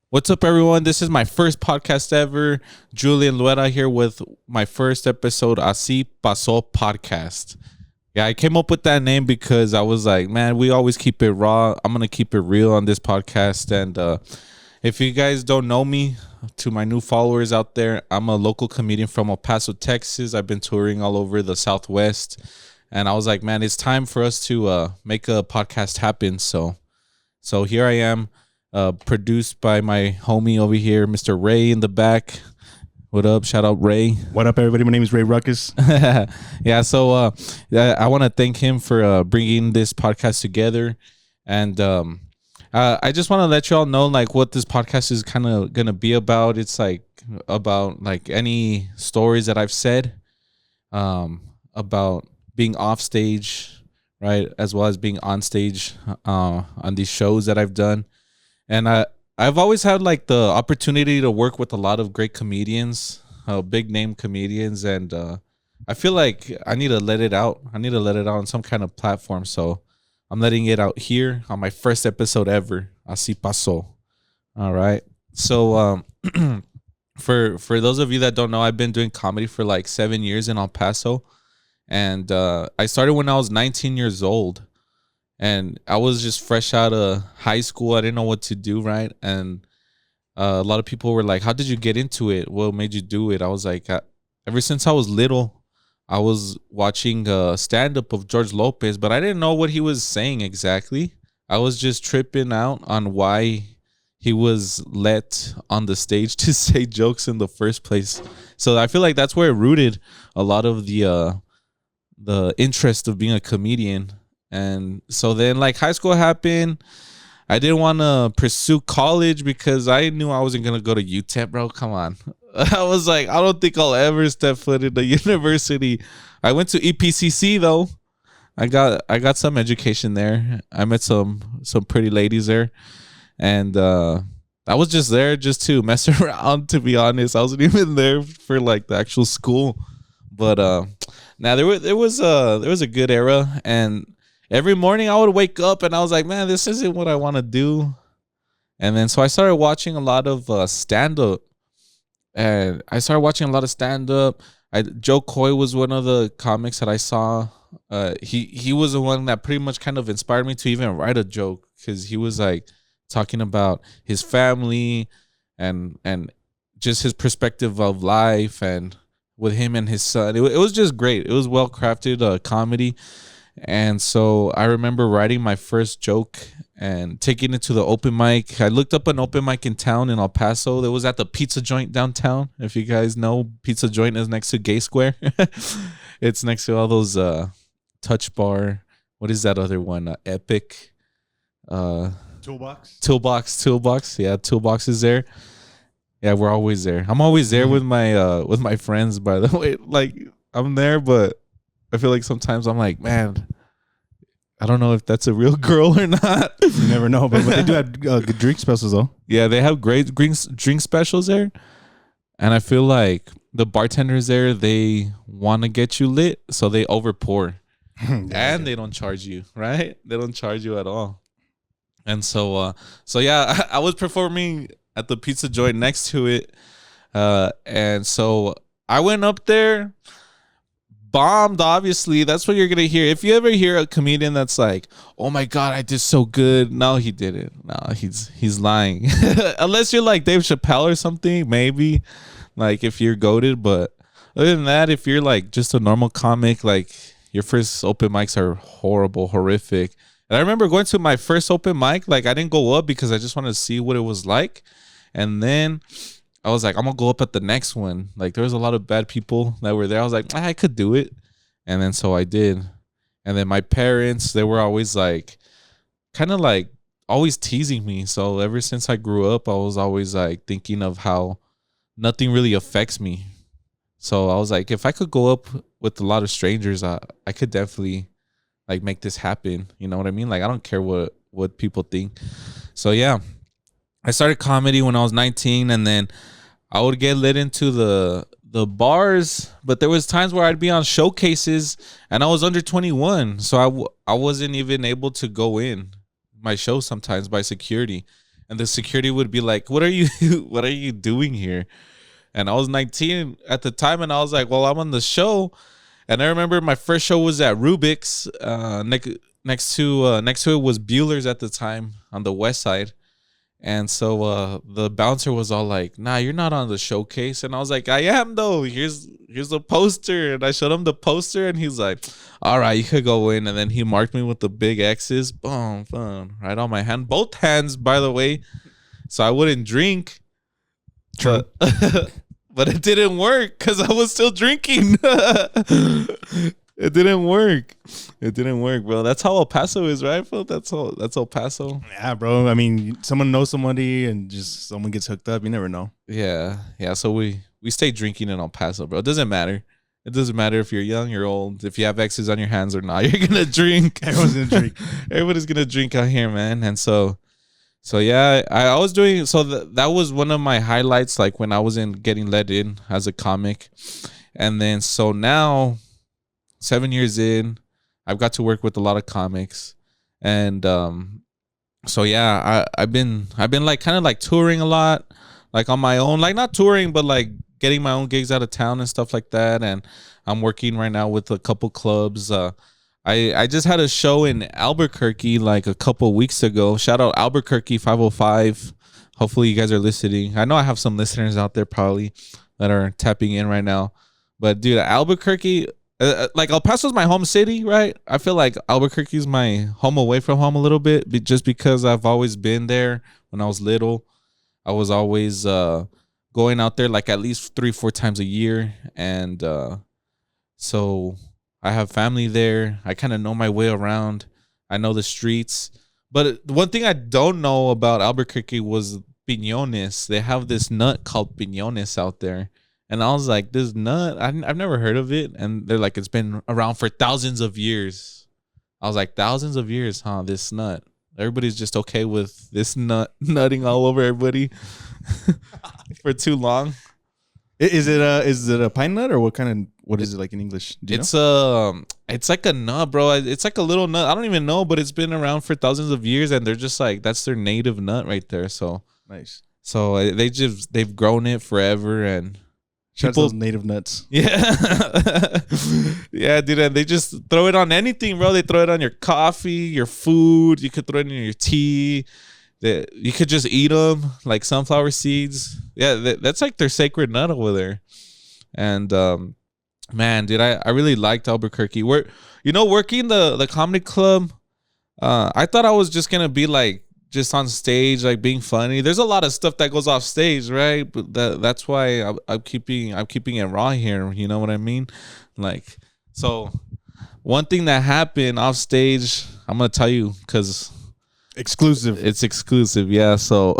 What's up, everyone? This is my first podcast ever. Julian Lueta here with my first episode, Así Pasó podcast. Yeah, I came up with that name because I was like, man, we always keep it raw. I'm going to keep it real on this podcast. And if you guys don't know me, to my new followers out there, I'm a local comedian from El Paso, Texas. I've been touring all over the Southwest. And I was like, man, it's time for us to make a podcast happen. So here I am. Produced by my homie over here, Mr. Ray in the back. What up? Shout out Ray. What up, everybody? My name is Ray Ruckus. Yeah, so I want to thank him for bringing this podcast together, and I just want to let you all know like what this podcast is kind of gonna be about. It's like about like any stories that I've said, about being off stage, right, as well as being on stage on these shows that I've done. And I've always had like the opportunity to work with a lot of great comedians, big name comedians, and I feel like I need to let it out. I need to let it out on some kind of platform. So I'm letting it out here on my first episode ever. Así Pasó. All right. So for those of you that don't know, I've been doing comedy for like 7 years in El Paso, and I started when I was 19 years old. And I was just fresh out of high school. I didn't know what to do, right? And a lot of people were like, how did you get into it? What made you do it? I was like, ever since I was little, I was watching a stand-up of George Lopez, but I didn't know what he was saying exactly. I was just tripping out on why he was let on the stage to say jokes in the first place. So I feel like that's where it rooted a lot of the interest of being a comedian. And so then like high school happened. I didn't want to pursue college because I knew I wasn't going to go to UTEP, bro. Come on. I was like, I don't think I'll ever step foot in the university. I went to EPCC though. I got some education there. I met some pretty ladies there. And I was just there just to mess around, to be honest. I wasn't even there for like the actual school. But now there was a good era, and every morning I would wake up and I was like, man, this isn't what I want to do. And then so I started watching a lot of stand-up. And I started watching a lot of stand-up. Joe Coy was one of the comics that I saw. He was the one that pretty much kind of inspired me to even write a joke, because he was like talking about his family and just his perspective of life, and with him and his son. It was just great. It was well-crafted comedy. And so I remember writing my first joke and taking it to the open mic. I looked up an open mic in town in El Paso. It was at the pizza joint downtown. If you guys know, pizza joint is next to Gay Square. It's next to all those Touch Bar. What is that other one? Epic. Toolbox. Yeah, Toolbox is there. Yeah, we're always there. I'm always there with my friends, by the way. Like, I'm there, but I feel like sometimes I'm like, man, I don't know if that's a real girl or not. You never know, but they do have good drink specials, though. Yeah, they have great drink specials there. And I feel like the bartenders there, they want to get you lit, so they overpour. And they don't charge you, right? They don't charge you at all. And so yeah, I was performing at the pizza joint next to it. And so I went up there. Bombed, obviously. That's what you're gonna hear. If you ever hear a comedian that's like, oh my god, I did so good, no, he didn't. No, he's lying. Unless you're like Dave Chappelle or something, maybe, like if you're goated. But other than that, if you're like just a normal comic, like your first open mics are horrible, horrific. And I remember going to my first open mic, like I didn't go up because I just wanted to see what it was like. And then I was like, I'm gonna go up at the next one. Like there was a lot of bad people that were there. I was like, I could do it. And then so I did. And then my parents, they were always like, kind of like always teasing me. So ever since I grew up, I was always like thinking of how nothing really affects me. So I was like, if I could go up with a lot of strangers, I could definitely like make this happen. You know what I mean? Like I don't care what people think. So yeah, I started comedy when I was 19, and then I would get lit into the bars, but there was times where I'd be on showcases and I was under 21, so I wasn't even able to go in my show sometimes by security. and the security would be like, "What are you what are you doing here?" And I was 19 at the time, and I was like, "Well, I'm on the show." And I remember my first show was at Rubik's. Next to it was Bueller's at the time on the west side. And so the bouncer was all like, "Nah, you're not on the showcase." And I was like, "I am though. Here's the poster." And I showed him the poster, and he's like, "All right, you could go in." And then he marked me with the big X's, boom, boom, right on my hand, both hands, by the way, so I wouldn't drink. True. But it didn't work because I was still drinking. It didn't work. It didn't work, bro. That's how El Paso is, right, bro? That's El Paso. Yeah, bro. I mean, someone knows somebody and just someone gets hooked up. You never know. Yeah. So we stay drinking in El Paso, bro. It doesn't matter. It doesn't matter if you're young, you're old, if you have X's on your hands or not. You're gonna drink. Everyone's gonna drink. Everybody's gonna drink out here, man. And so yeah, I was doing so. That was one of my highlights, like when I was getting let in as a comic, and then so now, 7 years in, I've got to work with a lot of comics, and so yeah, I've been like kind of like touring a lot, like on my own, like not touring, but like getting my own gigs out of town and stuff like that. And I'm working right now with a couple clubs. I just had a show in Albuquerque like a couple weeks ago. Shout out Albuquerque 505. Hopefully you guys are listening. I know I have some listeners out there probably that are tapping in right now. But dude, Albuquerque, like El Paso's my home city, right? I feel like Albuquerque's my home away from home a little bit, just because I've always been there when I was little. I was always going out there like at least 3-4 times a year, and so I have family there. I kind of know my way around. I know the streets. But one thing I don't know about Albuquerque was piñones. They have this nut called piñones out there. And I was like, this nut, I've never heard of it. And they're like, it's been around for thousands of years. I was like, thousands of years, huh? This nut. Everybody's just okay with this nut nutting all over everybody for too long. Is it a pine nut or what is it like in English? Do you know? It's like a nut, bro. It's like a little nut. I don't even know, but it's been around for thousands of years, and they're just like, that's their native nut right there. So Nice. So they've grown it forever, and Shout out to those native nuts. yeah, yeah, dude. And they just throw it on anything, bro. They throw it on your coffee, your food. You could throw it in your tea. You could just eat them like sunflower seeds. Yeah, that's like their sacred nut over there. And man, dude, I really liked Albuquerque. Working the comedy club. I thought I was just gonna be like just on stage, like being funny. There's a lot of stuff that goes off stage, right? But that's why I'm keeping it raw here. You know what I mean? Like, so one thing that happened off stage, I'm gonna tell you because Exclusive. it's exclusive. Yeah. So,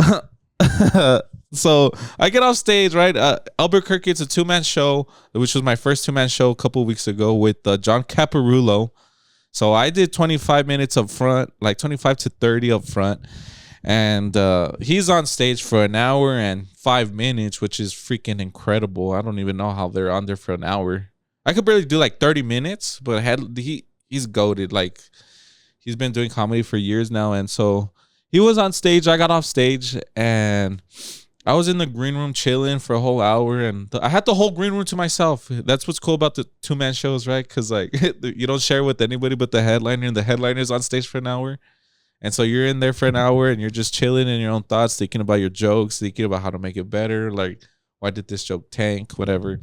so I get off stage, right? Albuquerque, it's a 2-man show, which was my first 2-man show a couple weeks ago with John Caparulo. So I did 25 minutes up front, like 25 to 30 up front. And he's on stage for an hour and 5 minutes, which is freaking incredible. I don't even know how they're on there for an hour. I could barely do like 30 minutes, but he's goated. Like, he's been doing comedy for years now. And so he was on stage. I got off stage and I was in the green room chilling for a whole hour. And I had the whole green room to myself. That's what's cool about the 2-man shows, right? Because like you don't share with anybody but the headliner. And the headliner's on stage for an hour. And so you're in there for an hour and you're just chilling in your own thoughts, thinking about your jokes, thinking about how to make it better. Like, why did this joke tank? Whatever.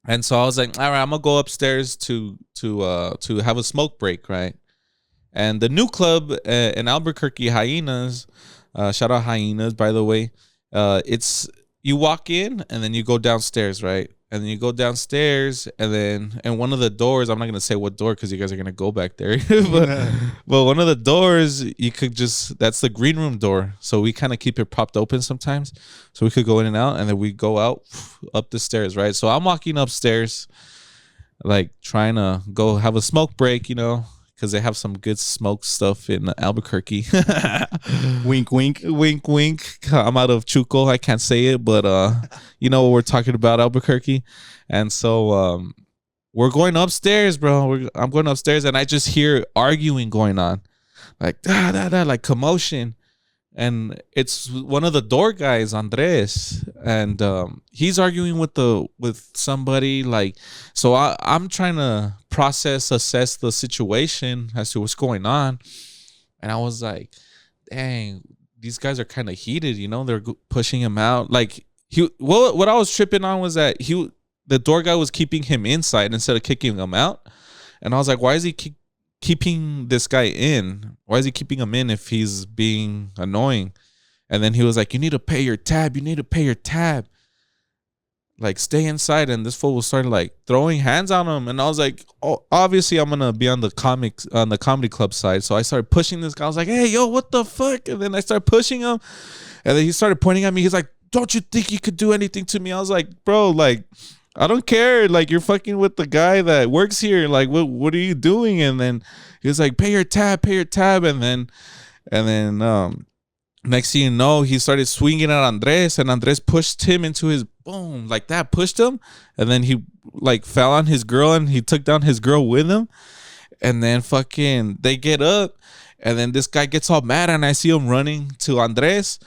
And so I was like, all right, I'm going to go upstairs to have a smoke break, right? And the new club in Albuquerque, Hyenas, shout out Hyenas, by the way. It's you walk in and then you go downstairs, right? And then you go downstairs and one of the doors, I'm not going to say what door because you guys are going to go back there. but one of the doors, that's the green room door. So we kind of keep it propped open sometimes. So we could go in and out and then we go out up the stairs, right? So I'm walking upstairs, like trying to go have a smoke break, because they have some good smoke stuff in Albuquerque. Wink, wink. Wink, wink. I'm out of Chuco. I can't say it, but you know what we're talking about, Albuquerque. And so we're going upstairs, bro. I'm going upstairs, and I just hear arguing going on. Like, like commotion. and it's one of the door guys, Andres, and he's arguing with somebody. Like, so I'm trying to assess the situation as to what's going on, and I was like, dang, these guys are kind of heated, you know. They're pushing him out. Like, what I was tripping on was that the door guy was keeping him inside instead of kicking him out, and I was like, why is he keeping this guy in? Why is he keeping him in if he's being annoying? And then he was like, you need to pay your tab. You need to pay your tab. Like, stay inside. And this fool started like throwing hands on him. And I was like, oh, obviously I'm gonna be on the comedy club side. So I started pushing this guy. I was like, hey, yo, what the fuck? And then I started pushing him. And then he started pointing at me. He's like, don't you think you could do anything to me? I was like, bro, like, I don't care. Like, you're fucking with the guy that works here. Like, what are you doing? And then he was like, pay your tab. And then next thing you know, he started swinging at Andres, and Andres pushed him into his boom, like that, pushed him. And then he like fell on his girl, and he took down his girl with him. And then fucking they get up, and then this guy gets all mad, and I see him running to Andres,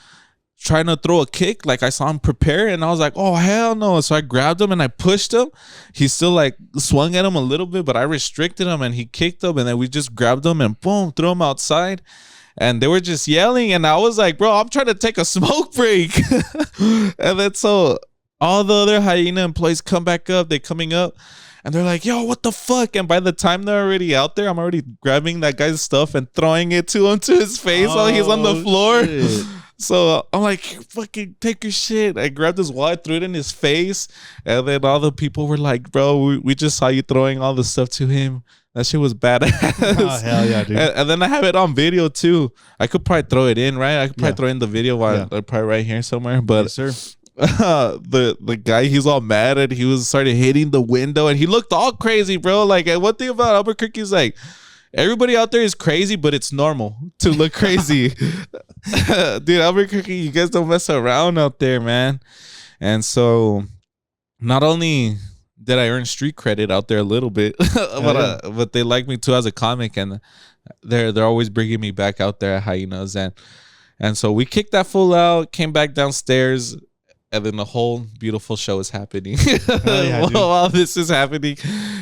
trying to throw a kick. Like, I saw him prepare, and I was like, oh, hell no. So I grabbed him and I pushed him. He still like swung at him a little bit, but I restricted him, and he kicked him, and then we just grabbed him and boom, threw him outside. And they were just yelling, and I was like, bro, I'm trying to take a smoke break. And then so all the other hyena employees come back up. They're coming up, and they're like, yo, what the fuck? And by the time they're already out there, I'm already grabbing that guy's stuff and throwing it to his face while he's on the floor. Shit. So I'm like, fucking take your shit. I grabbed his wallet, threw it in his face. And then all the people were like, bro, we just saw you throwing all the stuff to him. That shit was badass. Oh, hell yeah, dude. And then I have it on video too. I could probably throw it in, right? I could probably throw in the video while probably right here somewhere. But yes, sir. The guy, he's all mad, and he started hitting the window, and he looked all crazy, bro. Like, and one thing about Albuquerque is like, everybody out there is crazy, but it's normal to look crazy. Dude, Albuquerque, you guys don't mess around out there, man. And so not only did I earn street credit out there a little bit, but they like me too as a comic, and they're always bringing me back out there at Hyenas. And so we kicked that fool out, came back downstairs, and then the whole beautiful show is happening. While this is happening,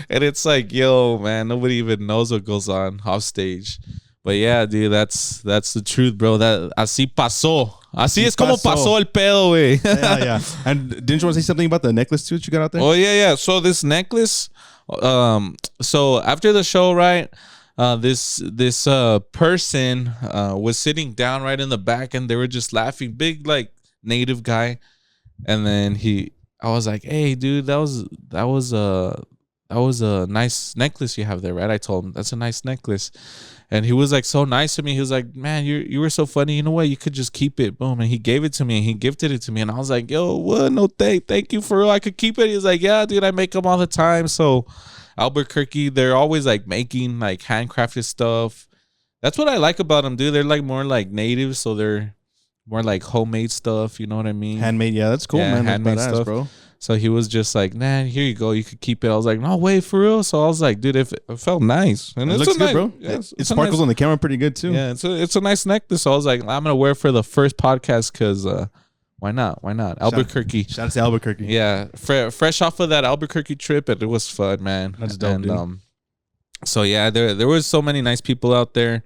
and it's like, yo, man, nobody even knows what goes on off stage. But yeah, dude, that's the truth, bro. That así pasó. Así es como pasó el pedo, güey. Yeah. And didn't you want to say something about the necklace too that you got out there? Oh yeah. So this necklace, so after the show, right, this person was sitting down right in the back, and they were just laughing. Big, like, native guy. And then I was like, hey, dude, that was a nice necklace you have there, right? I told him, that's a nice necklace. And he was like so nice to me. He was like, man, you were so funny. You know what? You could just keep it. Boom. And he gave it to me, and he gifted it to me. And I was like, yo, what? No, thank you for real. I could keep it. He was like, yeah, dude, I make them all the time. So Albuquerque, they're always like making like handcrafted stuff. That's what I like about them, dude. They're like more like native. So they're more like homemade stuff. You know what I mean? Handmade. Yeah, that's cool, man. Handmade badass, stuff, bro. So he was just like, nah, here you go. You could keep it. I was like, no way, for real. So I was like, dude, it felt nice. And it looks good, bro. Yeah, it sparkles on the camera pretty good, too. Yeah, it's a nice necklace. So I was like, I'm going to wear it for the first podcast because why not? Albuquerque. Shout out to Albuquerque. Yeah. Fresh off of that Albuquerque trip, it was fun, man. That's dope, dude. So, yeah, there was so many nice people out there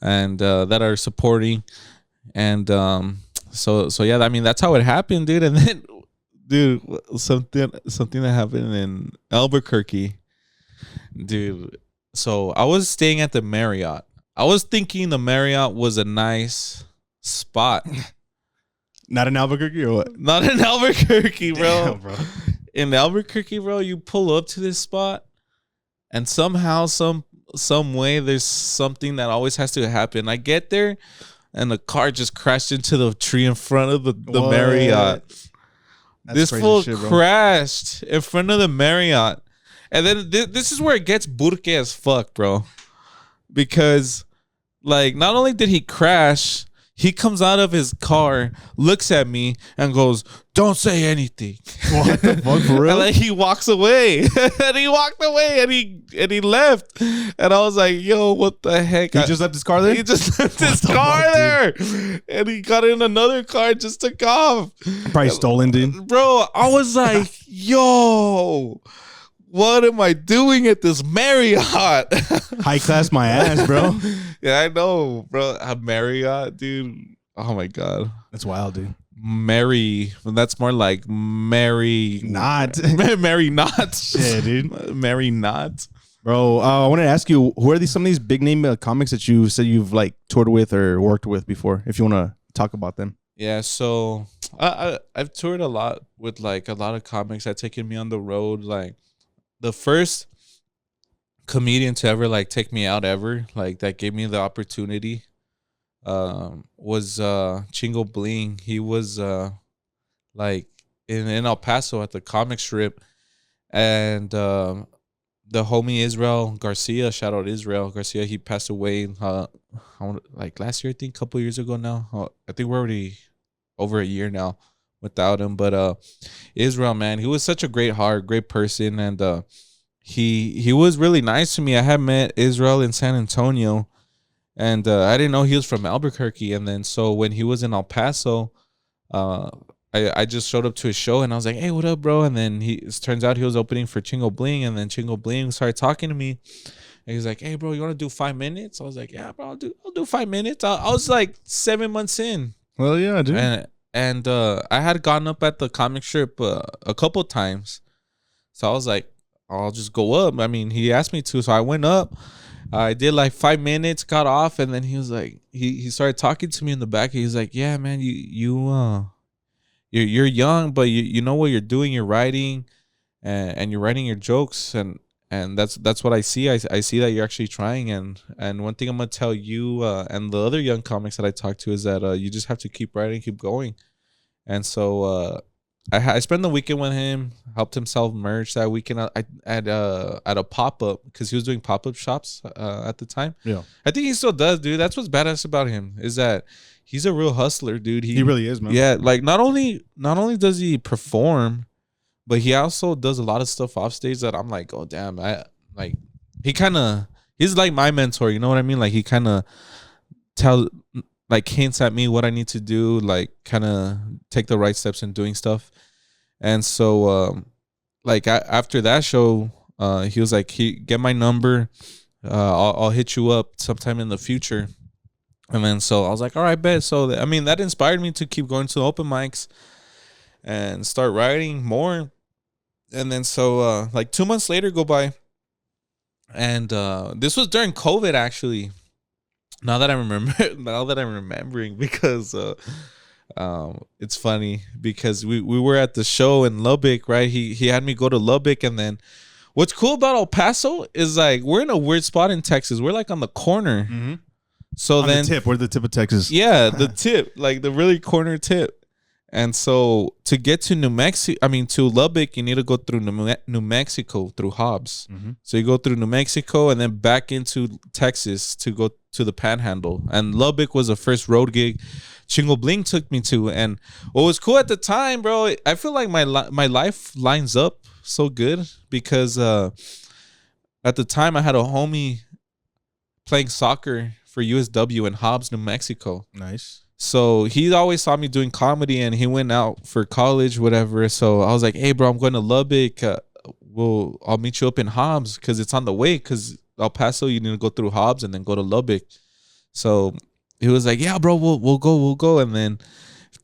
and that are supporting. And so yeah, I mean, that's how it happened, dude. And then... Dude, something that happened in Albuquerque, dude. So I was staying at the Marriott. I was thinking the Marriott was a nice spot. Not in Albuquerque or what? Not in Albuquerque, bro. Damn, bro. In Albuquerque, bro, you pull up to this spot, and somehow, some way, there's something that always has to happen. I get there, and the car just crashed into the tree in front of the Marriott. That's this fool crashed in front of the Marriott. And then this is where it gets burke as fuck, bro. Because, like, not only did he crash, He comes out of his car, looks at me, and goes, "Don't say anything." What the fuck, for real? And then he walks away. And he walked away, and he left. And I was like, "Yo, what the heck?" He just left his car there? He just left his car there. And he got in another car, just took off. Probably stolen, dude. Bro, I was like, "Yo, what am I doing at this Marriott?" High class my ass, bro. Yeah, I know, bro. A Marriott, dude. Oh my god, That's wild, dude. Mary. That's more like Mary. Not. Mary not. Yeah, dude. Mary not. Bro, I wanted to ask you, who are some of these big name comics that you said you've like toured with or worked with before? If you want to talk about them. Yeah, so I've toured a lot with like a lot of comics that taken me on the road. Like the first comedian to ever like take me out ever, like that gave me the opportunity, was Chingo Bling. He was like in El Paso at the comic strip, and the homie Israel Garcia, shout out Israel Garcia, he passed away like last year, I think, a couple years ago now. I think we're already over a year now without him. But Israel, man, he was such a great heart, great person, and he was really nice to me. I had met Israel in San Antonio, and I didn't know he was from Albuquerque. And then so when he was in El Paso, I just showed up to his show, and I was like, "Hey, what up, bro?" And then it turns out he was opening for Chingo Bling, and then Chingo Bling started talking to me, and he's like, "Hey, bro, you want to do 5 minutes?" I was like, "Yeah, bro, I'll do 5 minutes." I was like 7 months in. Well, yeah, dude. And I had gone up at the comic strip a couple times, so I was like, I'll just go up. I mean, he asked me to, so I went up. I did like 5 minutes, got off, and then he was like, he started talking to me in the back. He was like, "Yeah, man, you're young, but you know what you're doing. You're writing, and you're writing your jokes, and that's what I see. I see that you're actually trying. And one thing I'm gonna tell you and the other young comics that I talk to is that you just have to keep writing, keep going." And so I spent the weekend with him, helped him sell merch that weekend. I at a pop up, because he was doing pop up shops at the time. Yeah, I think he still does, dude. That's what's badass about him, is that he's a real hustler, dude. he really is, man. Yeah, like not only does he perform, but he also does a lot of stuff off stage that I'm like, oh damn, he's like my mentor, you know what I mean? Like he kind of hints at me what I need to do, like kind of take the right steps in doing stuff. And so after that show, he was like, get my number, I'll hit you up sometime in the future. And then so I was like, all right, bet. So I mean, that inspired me to keep going to open mics and start writing more. And then so like 2 months later go by, and this was during COVID, actually. Now that I'm remembering, because it's funny, because we were at the show in Lubbock, right? He had me go to Lubbock, and then what's cool about El Paso is like we're in a weird spot in Texas. We're like on the corner. Mm-hmm. So on then the tip, we're the tip of Texas. Yeah, the tip, like the really corner tip. And so to get to to Lubbock, you need to go through New Mexico through Hobbs. Mm-hmm. So you go through New Mexico and then back into Texas to go to the Panhandle. And Lubbock was the first road gig Chingo Bling took me to. And what was cool at the time, bro, I feel like my life lines up so good, because at the time I had a homie playing soccer for USW in Hobbs, New Mexico. Nice. So he always saw me doing comedy, and he went out for college, whatever. So I was like, "Hey, bro, I'm going to Lubbock. I'll meet you up in Hobbs, because it's on the way. Because El Paso, you need to go through Hobbs and then go to Lubbock." So he was like, "Yeah, bro, we'll go." And then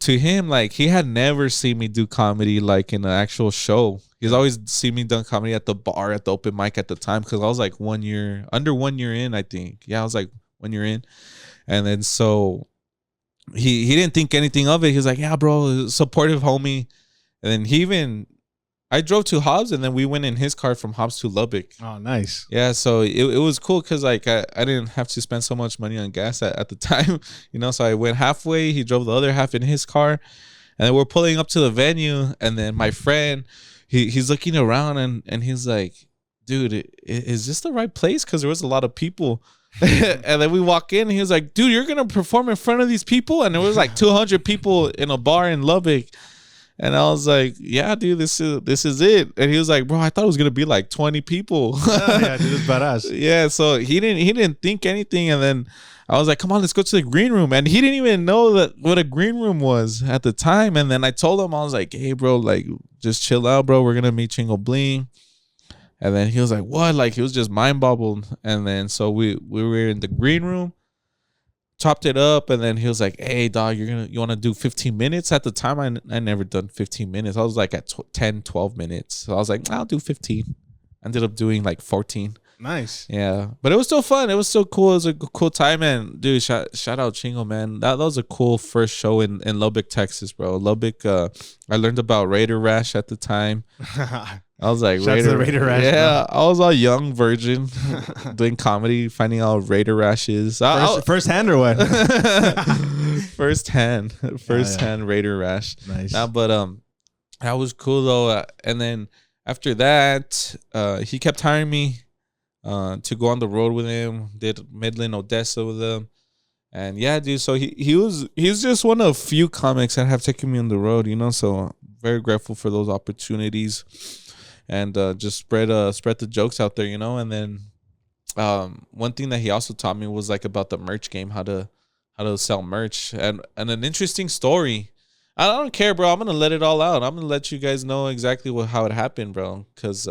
to him, like, he had never seen me do comedy like in an actual show. He's always seen me done comedy at the bar, at the open mic at the time, because I was like under 1 year in, I think. Yeah, I was like 1 year in, and then so. He didn't think anything of it. He was like, "Yeah, bro, supportive homie." And then I drove to Hobbs, and then we went in his car from Hobbs to Lubbock. Oh, nice. Yeah, so it was cool, because like I didn't have to spend so much money on gas at the time, you know. So I went halfway. He drove the other half in his car, and then we're pulling up to the venue, and then my friend, he's looking around, and he's like, "Dude, is this the right place?" Because there was a lot of people. And then we walk in and he was like, dude, you're going to perform in front of these people? And there was like 200 people in a bar in Lubbock. And I was like, yeah, dude, this is it. And he was like, bro, I thought it was going to be like 20 people. Yeah, dude, it's badass. Yeah, so he didn't think anything. And then I was like, come on, let's go to the green room. And he didn't even know that what a green room was at the time. And then I told him, I was like, hey, bro, like, just chill out, bro. We're going to meet Chingo Bling. And then he was like, what? Like, he was just mind bobbled. And then so we were in the green room, chopped it up. And then he was like, hey, dog, you want to do 15 minutes? At the time, I never done 15 minutes. I was like at 10, 12 minutes. So I was like, I'll do 15. Ended up doing like 14. Nice. Yeah, but it was still fun. It was still cool. It was a cool time, and dude, shout out Chingo, man. That was a cool first show in Lubbock, Texas, bro. Lubbock. I learned about Raider Rash at the time. I was like, Raider Rash. Yeah, bro. I was a young virgin doing comedy, finding out Raider Rash is first hand or what? first hand Raider Rash. Nice. But that was cool though. And then after that, he kept hiring me to go on the road with him. Did Midland, Odessa with him. And yeah, dude, so he's just one of few comics that have taken me on the road, you know, so very grateful for those opportunities. And just spread the jokes out there, you know. And then one thing that he also taught me was like about the merch game, how to sell merch. And an interesting story. I don't care, bro. I'm gonna let it all out. I'm gonna let you guys know exactly how it happened, bro. Cause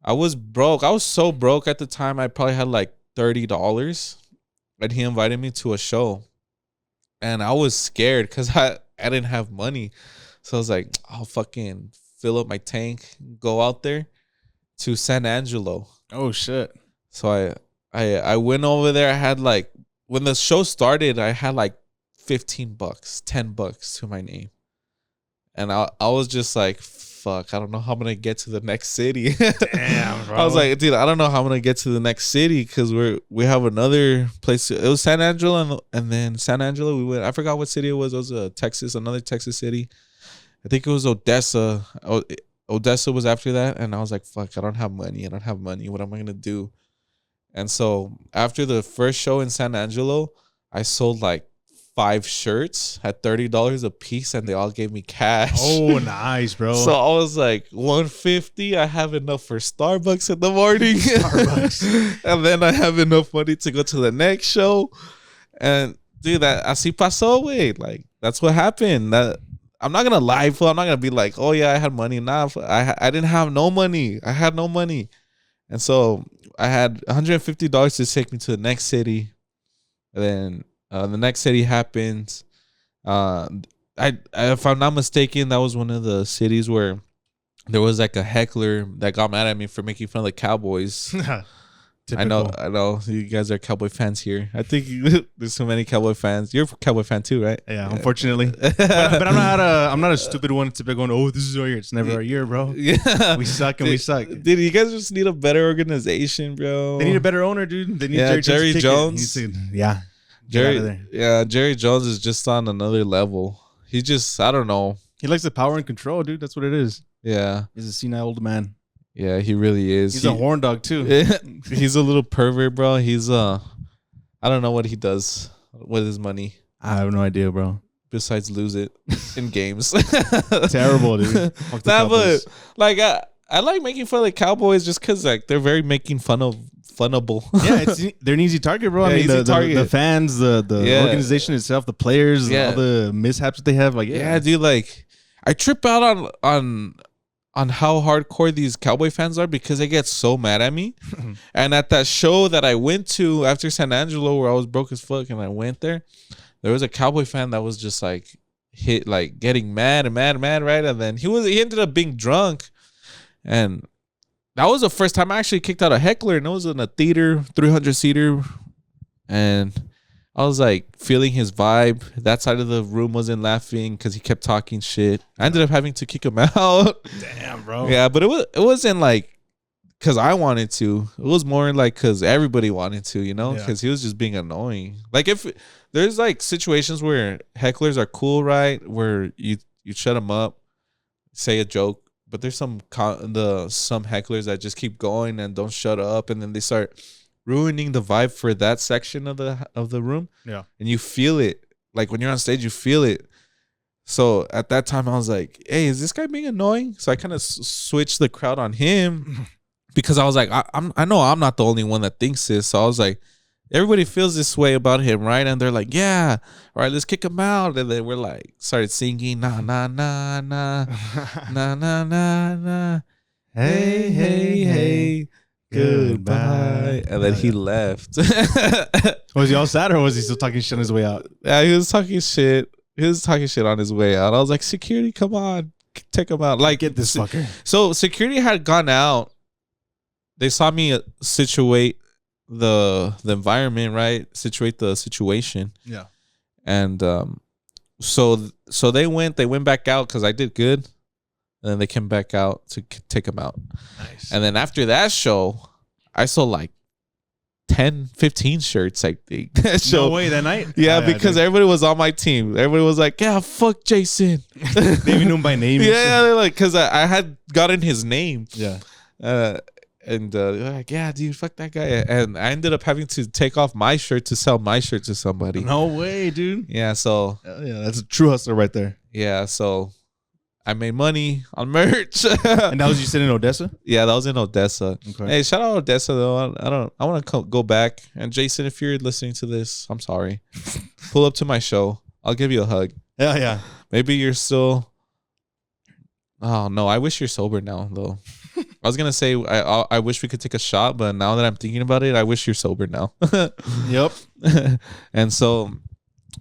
I was broke. I was so broke at the time. I probably had like $30, and he invited me to a show, and I was scared because I didn't have money. So I was like, I'll fucking fill up my tank, go out there to San Angelo. Oh shit! So I went over there. I had like, when the show started, I had like $15, $10 to my name, and I was just like, fuck, I don't know how I'm gonna get to the next city. Damn, bro. I was like, dude, I don't know how I'm gonna get to the next city because we have another place. It was San Angelo, and then San Angelo we went. I forgot what city it was. It was another Texas city. I think it was Odessa. Odessa was after that, and I was like, fuck, I don't have money. What am I gonna do? And so after the first show in San Angelo, I sold like 5 shirts at $30 a piece, and they all gave me cash. Oh, nice, bro. So I was like, $150. I have enough for Starbucks in the morning. Starbucks. And then I have enough money to go to the next show. And dude, that Así Pasó, wait, like that's what happened. That I'm not gonna lie, fool. I'm not gonna be like, oh yeah, I had money. Nah, I didn't have no money. I had no money. And so I had $150 to take me to the next city. And then the next city happened. If I'm not mistaken, that was one of the cities where there was like a heckler that got mad at me for making fun of the Cowboys. I know. You guys are Cowboy fans here. I think there's so many Cowboy fans. You're a Cowboy fan too, right? Yeah, unfortunately. but I'm not a stupid one to be going, oh, this is our year. It's never our year, bro. Yeah. We suck and we suck. Dude, you guys just need a better organization, bro. They need a better owner, dude. They need Jerry Jones. Jerry Jones is just on another level. He just, I don't know. He likes the power and control, dude. That's what it is. Yeah. He's a senile old man. Yeah, he really is. He's a horn dog too. He's a little pervert, bro. He's I don't know what he does with his money. I have no idea, bro. Besides lose it in games. Terrible, dude. But like I like making fun of the Cowboys just because like they're very making funnable. Yeah, they're an easy target, bro. I mean, the fans, the organization itself, the players, all the mishaps that they have. Like, yeah, dude. Like, I trip out on how hardcore these Cowboy fans are because they get so mad at me. And at that show that I went to after San Angelo, where I was broke as fuck, and I went there was a Cowboy fan that was just like getting mad, right? And then he ended up being drunk, and that was the first time I actually kicked out a heckler, and it was in a theater, 300-seater, and I was like feeling his vibe. That side of the room wasn't laughing because he kept talking shit. I ended up having to kick him out. Damn, bro. Yeah, but it wasn't like because I wanted to. It was more like because everybody wanted to, you know, because he was just being annoying. Like if there's like situations where hecklers are cool, right, where you shut them up, say a joke. But there's some hecklers that just keep going and don't shut up, and then they start ruining the vibe for that section of the room. Yeah. And you feel it. Like when you're on stage, you feel it. So at that time, I was like, hey, is this guy being annoying? So I kind of switched the crowd on him because I was like, I know I'm not the only one that thinks this. So I was like, everybody feels this way about him, right? And they're like, yeah, all right, let's kick him out. And then we're like, started singing, nah, nah, nah, nah, nah, nah, nah, nah. Hey, hey, hey, goodbye. And then he left. Was he all sad or was he still talking shit on his way out? Yeah, he was talking shit. He was talking shit on his way out. I was like, security, come on, take him out. Like, Get this fucker. So security had gone out. They saw me situate the environment, right? Situate the situation. Yeah. And so they went back out because I did good. And then they came back out to take him out. Nice. And then after that show, I sold like 10, 15 shirts, I think. No way, that night? Yeah, because everybody was on my team. Everybody was like, yeah, fuck Jason. They even knew him by name. Yeah, they're like, because I had gotten his name. Yeah. And they're like, yeah, dude, fuck that guy. And I ended up having to take off my shirt to sell my shirt to somebody. No way, dude. Yeah, so. Yeah, that's a true hustler right there. Yeah, so I made money on merch. And that was you sitting in Odessa? Yeah, that was in Odessa. Okay. Hey, shout out Odessa though. I want to go back. And Jason, if you're listening to this, I'm sorry. Pull up to my show. I'll give you a hug. Yeah. Maybe you're still. Oh no, I wish you're sober now though. I was gonna say I wish we could take a shot, but now that I'm thinking about it, I wish you're sober now. Yep. And so,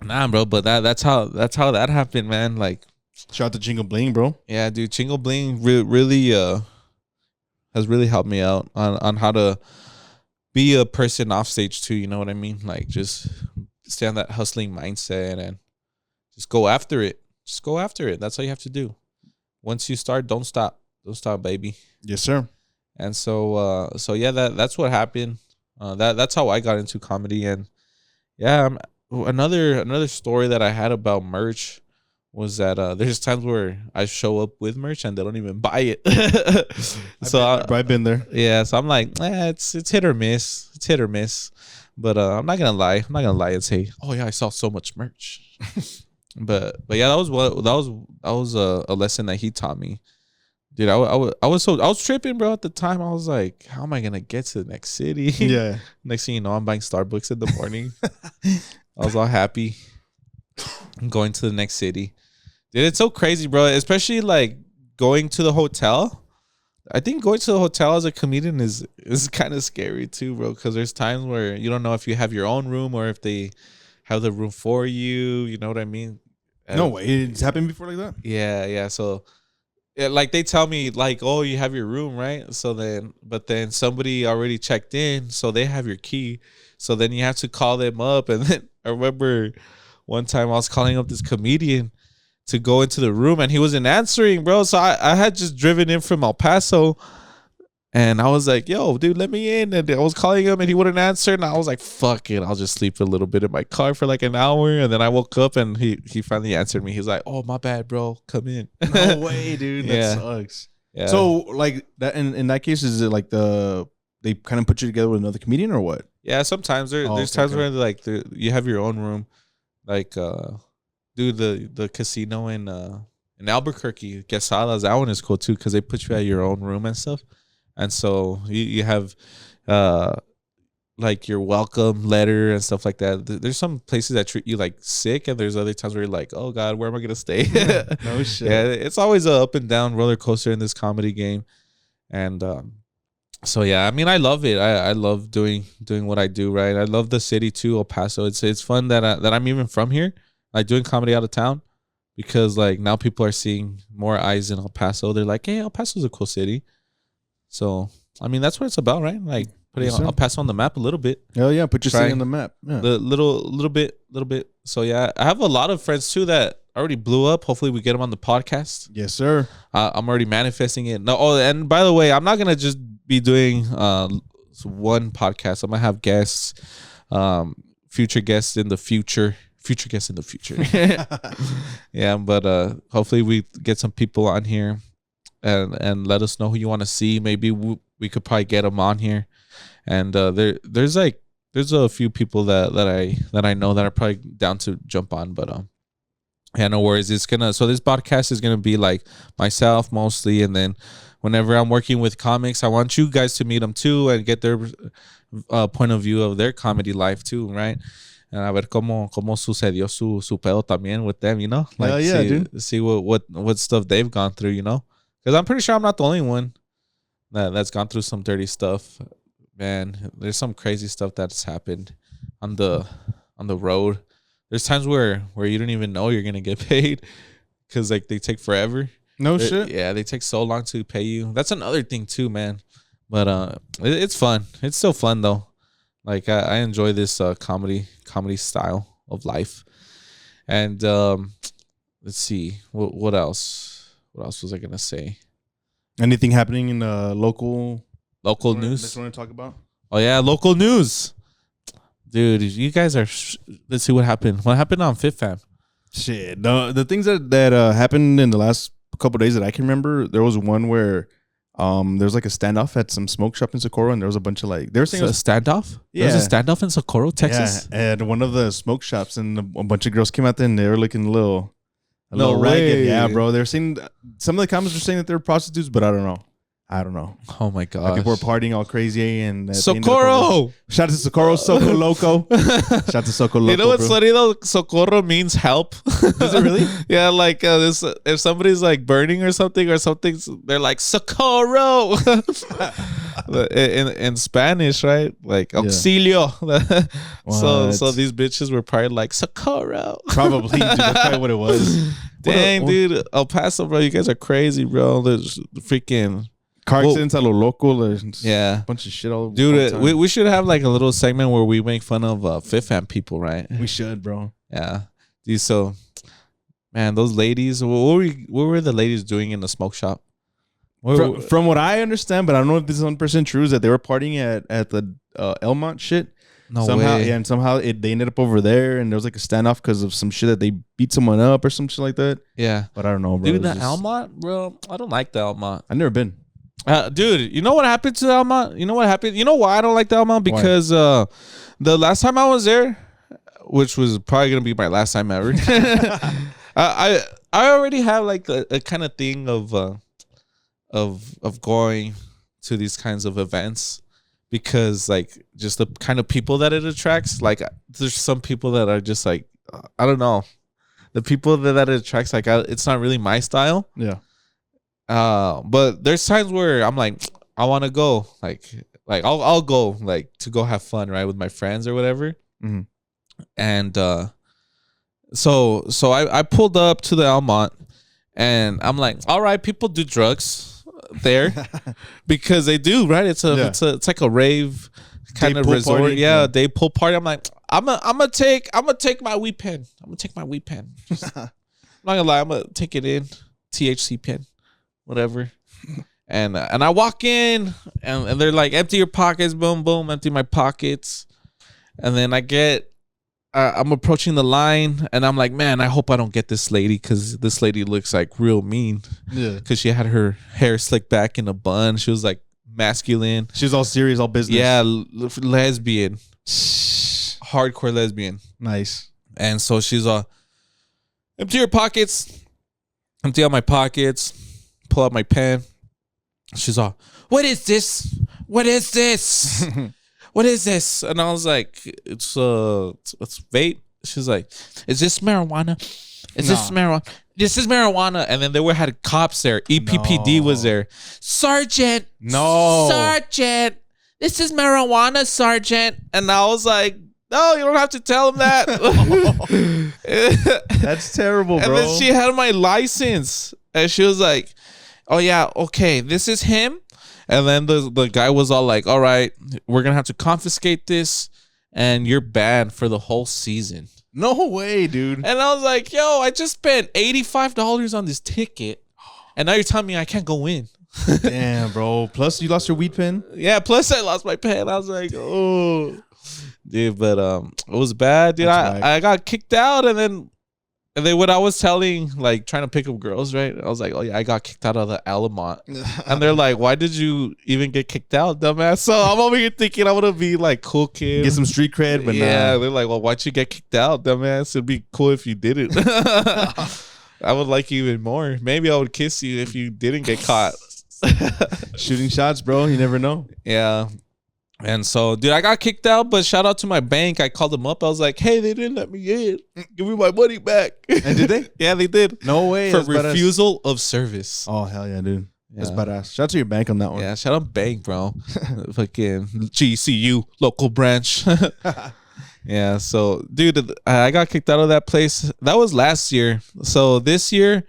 nah, bro. But that's how that happened, man. Like. Shout out to Jingle Bling, bro. Yeah, dude, Jingle Bling really has really helped me out on how to be a person off stage too. You know what I mean? Like just stay on that hustling mindset and just go after it. Just go after it. That's all you have to do. Once you start, don't stop. Don't stop, baby. Yes, sir. And so yeah, that's what happened. That's how I got into comedy. And yeah, another story that I had about merch was that there's times where I show up with merch and they don't even buy it. So I've been there. Yeah, so I'm like, it's hit or miss. It's hit or miss. But I'm not gonna lie. I'm not gonna lie and say, oh yeah, I saw so much merch. but yeah, that was a lesson that he taught me. Dude, I was tripping, bro. At the time, I was like, how am I gonna get to the next city? Yeah. Next thing you know, I'm buying Starbucks in the morning. I was all happy. I'm going to the next city. Dude, it's so crazy, bro. Especially like going to the hotel. I think going to the hotel as a comedian is kind of scary too, bro. Because there's times where you don't know if you have your own room or if they have the room for you. You know what I mean? No way. It's happened before like that? Yeah. So, like they tell me, like, oh, you have your room, right? So but then somebody already checked in, so they have your key. So then you have to call them up. And then I remember one time I was calling up this comedian to go into the room and he wasn't answering, bro. So I had just driven in from El Paso and I was like, yo, dude, let me in. And I was calling him and he wouldn't answer. And I was like, fuck it. I'll just sleep a little bit in my car for like an hour. And then I woke up and he finally answered me. He was like, oh, my bad, bro. Come in. No way, dude. That sucks. Yeah. So like that in that case, is it like they kind of put you together with another comedian or what? Yeah, sometimes there's times where like you have your own room. Like dude, the casino in Albuquerque, Quesadas, that one is cool too because they put you at your own room and stuff. And so you have like your welcome letter and stuff like that. There's some places that treat you like sick, and there's other times where you're like, oh God, where am I gonna stay? No shit. Yeah, it's always a up and down roller coaster in this comedy game. And so yeah, I mean, I love it. I love doing what I do, right? I love the city too, El Paso. It's fun that I'm even from here, like doing comedy out of town, because like now people are seeing more eyes in El Paso. They're like, hey, El Paso's a cool city. So I mean, that's what it's about, right? Like putting El Paso on the map a little bit. Oh yeah, put your city on the map. Yeah. Little bit. So yeah, I have a lot of friends too that already blew up. Hopefully we get them on the podcast. Yes, sir. I'm already manifesting it. No, and by the way, I'm not gonna just be doing one podcast. I'm gonna have guests, future guests in the future. Yeah, but hopefully we get some people on here and let us know who you want to see. Maybe we could probably get them on here And there's a few people that I know that are probably down to jump on, but yeah, no worries. So this podcast is gonna be like myself mostly, and then whenever I'm working with comics, I want you guys to meet them too and get their point of view of their comedy life too, right? And a ver cómo sucedió su pedo también with them, you know? Like see what stuff they've gone through, you know? Because I'm pretty sure I'm not the only one that's gone through some dirty stuff. Man, there's some crazy stuff that's happened on the road. There's times where you don't even know you're gonna get paid because like they take forever. No shit. Yeah, they take so long to pay you. That's another thing too, man. But it's fun. It's still fun though. Like I enjoy this comedy style of life. And let's see what else. What else was I gonna say? Anything happening in local news? That's what I want to talk about. Oh yeah, local news, dude. You guys are. Let's see what happened. What happened on Fifth Fam? Shit, the things that happened in the last couple of days that I can remember, there was one where there was like a standoff at some smoke shop in Socorro, and there was a bunch of like they were saying a standoff. Yeah, there was a standoff in Socorro, Texas. Yeah, at one of the smoke shops, and a bunch of girls came out there and they were looking a little No ragged. way. Yeah, bro. They're saying some of the comments were saying that they were prostitutes, but I don't know. Oh my god! Like people were partying all crazy and Socorro. Shout out to Socorro, Soco Loco. Shout out to Soco Loco. You know what's funny though? Socorro means help. Does it really? Yeah, like this. If somebody's like burning or something, they're like Socorro. in Spanish, right? Like auxilio. So these bitches were probably like Socorro. Probably, dude, that's probably what it was. Dang, dude, El Paso, bro, you guys are crazy, bro. There's freaking car accidents a lo loco. There's a bunch of shit all over. Dude, we should have like a little segment where we make fun of Fifth Fam people, right? We should, bro. Yeah. Dude, so man, those ladies, what were the ladies doing in the smoke shop? From what I understand, but I don't know if this is 100% true, is that they were partying at the Elmont shit. No somehow, way. Yeah, and somehow they ended up over there, and there was like a standoff because of some shit that they beat someone up or some shit like that. Yeah. But I don't know, bro. Dude, the Elmont, bro, I don't like the Elmont. I've never been. Dude, you know what happened to the Elmont? You know what happened? You know why I don't like the Elmont? Because the last time I was there, which was probably gonna be my last time ever, I already have like a kind of thing of going to these kinds of events because like just the kind of people that it attracts. Like there's some people that are just like I don't know, the people that it attracts like it's not really my style. Yeah. But there's times where I'm like, I want to go, like I'll go like to go have fun, right, with my friends or whatever. Mm-hmm. And so I pulled up to the Elmont, and I'm like, all right, people do drugs there because they do, right? It's like a rave kind of resort, party. Yeah, day pool party. I'm like, I'm gonna take my weed pen. I'm gonna take my weed pen. I'm not gonna lie, I'm gonna take it in THC pen. Whatever. And I walk in and they're like, empty your pockets, boom, boom, empty my pockets. And then I'm approaching the line and I'm like, man, I hope I don't get this lady because this lady looks like real mean. Yeah. Because she had her hair slicked back in a bun. She was like masculine. She was all serious, all business. Yeah, lesbian. Hardcore lesbian. Nice. And so she's all, empty your pockets. Empty out my pockets. Pull out my pen. She's all, what is this? What is this? What is this? And I was like, it's vape. She's like, is this marijuana? Is this marijuana? This is marijuana. And then had cops there. EPPD was there. Sergeant. No. Sergeant. This is marijuana, Sergeant. And I was like, no, you don't have to tell him that. That's terrible, bro. And then she had my license. And she was like, oh yeah, okay, this is him. And then the guy was all like, all right, we're gonna have to confiscate this and you're banned for the whole season. No way, dude. And I was like, yo, I just spent $85 on this ticket and now you're telling me I can't go in. Damn, bro. Plus you lost your weed pen. Yeah, plus I lost my pen. I was like, oh dude, but it was bad, dude. I got kicked out and then And then when I was telling, like, trying to pick up girls, right? I was like, oh, yeah, I got kicked out of the Alamont. And they're like, why did you even get kicked out, dumbass? So I'm over here thinking I want to be, like, cool kid. Get some street cred, but yeah, they're like, well, why'd you get kicked out, dumbass? It'd be cool if you didn't. I would like you even more. Maybe I would kiss you if you didn't get caught. Shooting shots, bro. You never know. Yeah. And so, dude, I got kicked out, but shout out to my bank. I called them up. I was like, hey, they didn't let me in. Give me my money back. And did they? Yeah, they did. No way. For refusal of service. Oh, hell yeah, dude. Yeah. That's badass. Shout out to your bank on that one. Yeah, shout out bank, bro. Fucking GCU, local branch. Yeah, so, dude, I got kicked out of that place. That was last year. So this year,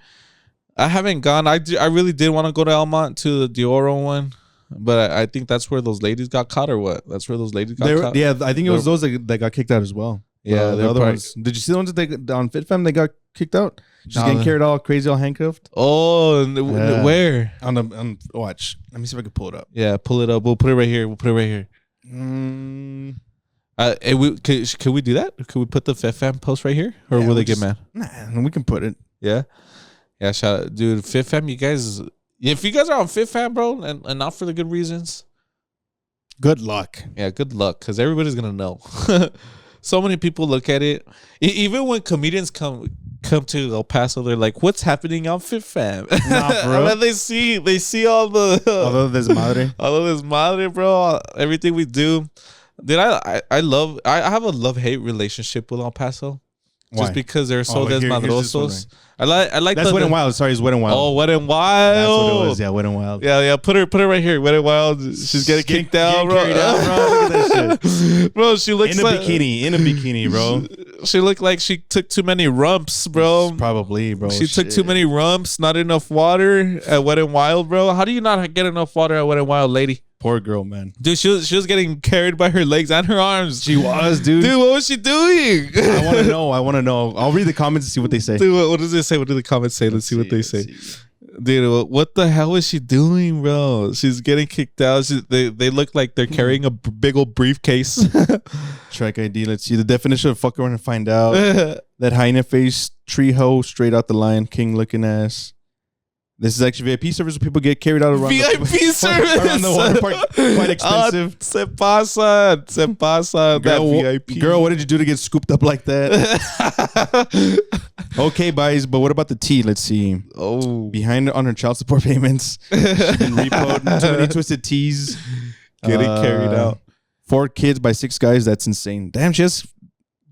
I haven't gone. I really did want to go to Almont to the Dioro one. But I think that's where those ladies got caught, or what? That's where those ladies got caught. Yeah, I think it was those that got kicked out as well. Yeah, the other ones. Did you see the ones that on FitFam they got kicked out? Just getting carried all crazy, all handcuffed. Oh, where? On watch. Let me see if I can pull it up. Yeah, pull it up. We'll put it right here. Could we do that? Could we put the FitFam post right here, or will they get mad? Nah, we can put it. Yeah, shout out, dude. FitFam, you guys. If you guys are on FitFam, bro, and not for the good reasons, good luck. Yeah, good luck, because everybody's gonna know. So many people look at it. Even when comedians come to El Paso, they're like, "What's happening on FitFam?" Nah, bro. And then they see all the all of this madre, bro. Everything we do. Dude, I have a love-hate relationship with El Paso. Why? Just because they're so desmadrosos. I like that's Wet and Wild. Sorry, it's Wet and Wild. Oh, Wet and Wild. That's what it was. Yeah, Wet and Wild. Yeah. Put her right here. Wet and Wild. She's getting kicked out, bro. Carried out, bro. Look at that shit. Bro, she looks in a bikini, bro. She looked like she took too many rumps, bro. Probably, bro. She took too many rumps. Not enough water at Wet and Wild, bro. How do you not get enough water at Wet and Wild, lady? Poor girl, man. Dude, she was getting carried by her legs and her arms. She was, dude. Dude, what was she doing? I want to know. I'll read the comments and see what they say. Dude, what does it say? What do the comments say? Let's see what they say. Dude, what the hell is she doing, bro? She's getting kicked out. They look like they're carrying a big old briefcase. Track ID. Let's see the definition of fuck around and find out. That hyena face, tree hoe, straight out the Lion King looking ass. This is actually VIP service where people get carried out around VIP service around the water park. Quite expensive. Se pasa. Girl, what did you do to get scooped up like that? Okay, guys, but what about the tea? Let's see. Oh, behind on her child support payments. She's been repoed. Too many twisted teas. Getting carried out. 4 kids by 6 guys. That's insane. Damn, just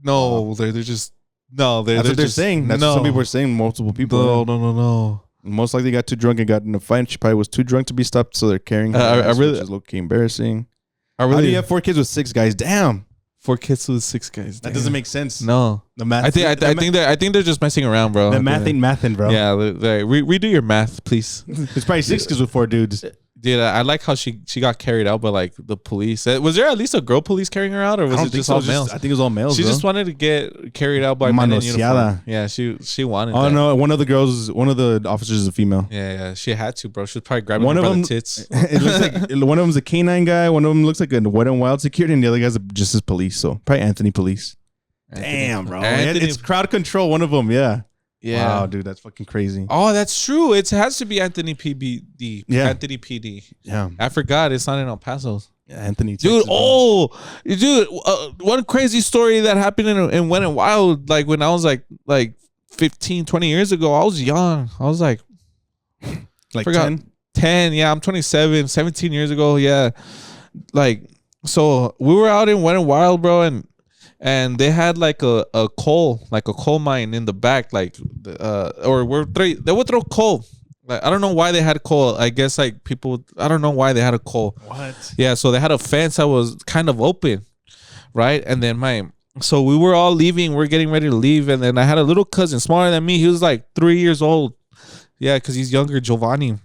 no. They're just no. That's what they're saying. That's what some people are saying. Multiple people. No. Most likely got too drunk and got in a fight. She probably was too drunk to be stopped, so they're carrying her ass, which is low-key embarrassing. How do you have 4 kids with 6 guys? Damn. 4 kids with 6 guys. That doesn't make sense. No. The math. I think they're just messing around, bro. The math ain't mathin', bro. Yeah. Redo your math, please. It's probably 6 kids with 4 dudes. Dude, I like how she got carried out by like the police. Was there at least a girl police carrying her out, or was it just all males? I think it was all males. She just wanted to get carried out by men in uniform. Yeah, she wanted. Oh no, one of the officers is a female. Yeah, she had to, bro. She was probably grabbing her by the tits. It looks like one of them's a canine guy. One of them looks like a Wet and Wild security, and the other guy's just his police. So probably Anthony Police. Damn, bro, it's crowd control. One of them, yeah. Yeah. Wow, dude, that's fucking crazy. Oh, that's true. It has to be Anthony PBD. Yeah. Anthony PD. Yeah. I forgot. It's not in El Paso. Yeah, Anthony. Dude, one crazy story that happened in Wet and Wild, like when I was like 15, 20 years ago. I was young. I was like 10? 10. Yeah, I'm 27, 17 years ago. Yeah. Like, so we were out in Wet and Wild, bro, and they had like a coal mine in the back, like they would throw coal. Like, I don't know why they had coal. I guess like people, I don't know why they had a coal. What? Yeah, so they had a fence that was kind of open, right? And then so we were all leaving. We're getting ready to leave, and then I had a little cousin, smaller than me. He was like 3 years old. Yeah, because he's younger, Giovanni,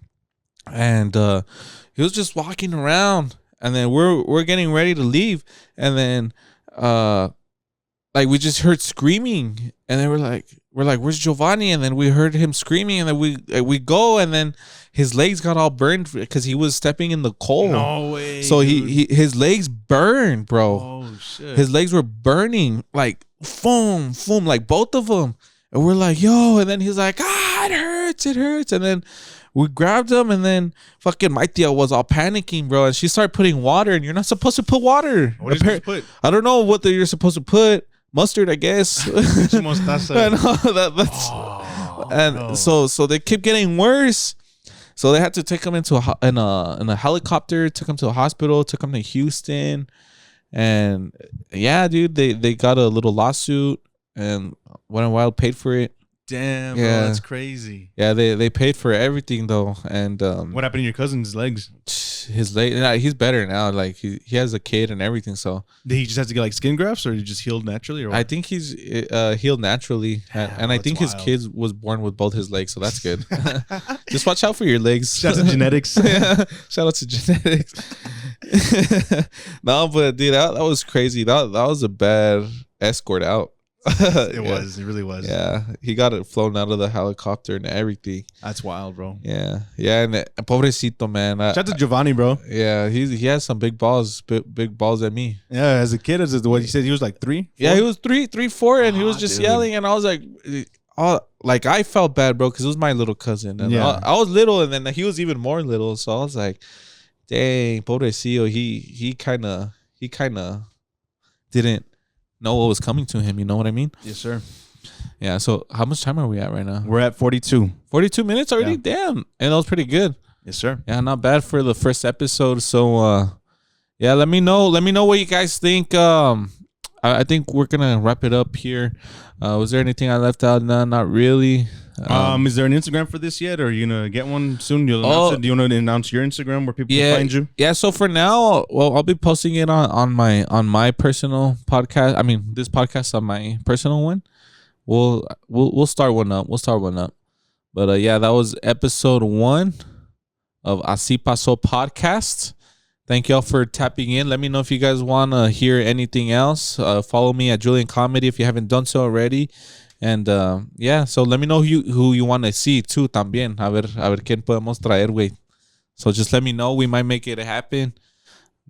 and he was just walking around. And then we're getting ready to leave, and then like we just heard screaming, and then we're like, where's Giovanni? And then we heard him screaming, and then we go, and then his legs got all burned because he was stepping in the coal. No way. So his legs burned, bro. Oh shit. His legs were burning, like foam, like both of them. And we're like, yo. And then he's like, it hurts. And then we grabbed him, and then fucking my tia was all panicking, bro. And she started putting water, and you're not supposed to put water. What are you supposed to put? I don't know what you're supposed to put. Mustard, I guess. So they kept getting worse. So they had to take him into in a helicopter, took him to a hospital, took him to Houston. And yeah, dude, they got a little lawsuit, and Wet n Wild paid for it. Damn, bro, that's crazy. Yeah, they paid for everything though. And what happened to your cousin's legs? His leg, he's better now. Like he has a kid and everything. So did he just have to get like skin grafts, or he just healed naturally? Or what? I think he's healed naturally. And I think his kid was born with both his legs, so that's good. Just watch out for your legs. Shout out to genetics. Yeah, shout out to genetics. No, but dude, that was crazy. That was a bad escort out. It really was. Yeah, he got it flown out of the helicopter and everything. That's wild, bro. Yeah, and pobrecito, man. Shout out to Giovanni, bro. Yeah, he has some big balls at me. Yeah, as a kid, what he said, he was like 3, 4? Yeah, he was 3, 4, and he was just yelling, and I was like, I felt bad, bro, because it was my little cousin, and I was little, and then he was even more little, so I was like, dang, pobrecito, he kind of didn't know what was coming to him. You know what I mean? Yes, sir. Yeah. So how much time are we at right now? We're at 42. 42 minutes already? Yeah. Damn. And that was pretty good. Yes, sir. Yeah, not bad for the first episode. So yeah, let me know what you guys think. I think we're gonna wrap it up here. Was there anything I left out? No, not really. Is there an Instagram for this yet, or are you gonna get one soon? You'll announce it? Do you want to announce your Instagram where people can find you? Yeah. So for now, well, I'll be posting it on my personal podcast. I mean, this podcast on my personal one. We'll start one up. But yeah, that was episode 1 of Así Pasó podcast. Thank y'all for tapping in. Let me know if you guys want to hear anything else. Follow me at Julian Comedy if you haven't done so already. And yeah, so let me know who you want to see too también. A ver quién podemos traer, güey. So just let me know. We might make it happen.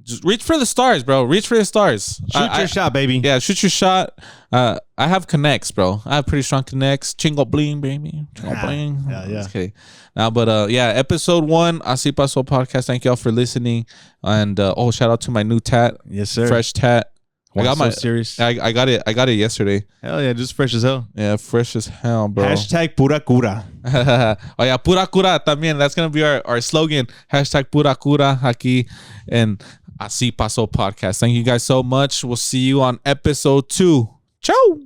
Just reach for the stars, bro. Reach for the stars. Shoot your shot, baby. Yeah, shoot your shot. I have connects, bro. I have pretty strong connects. Chingo bling, baby. Chingo bling. Yeah. Okay. Now, but yeah, episode 1, Así Pasó podcast. Thank y'all for listening. And shout out to my new tat. Yes, sir. Fresh tat. I got my serious. I got it yesterday. Hell yeah, just fresh as hell. Yeah, fresh as hell, bro. Hashtag pura cura. Oh yeah, pura cura también. That's gonna be our slogan. Hashtag pura cura aquí and Así Pasó podcast. Thank you guys so much. We'll see you on episode 2. Ciao.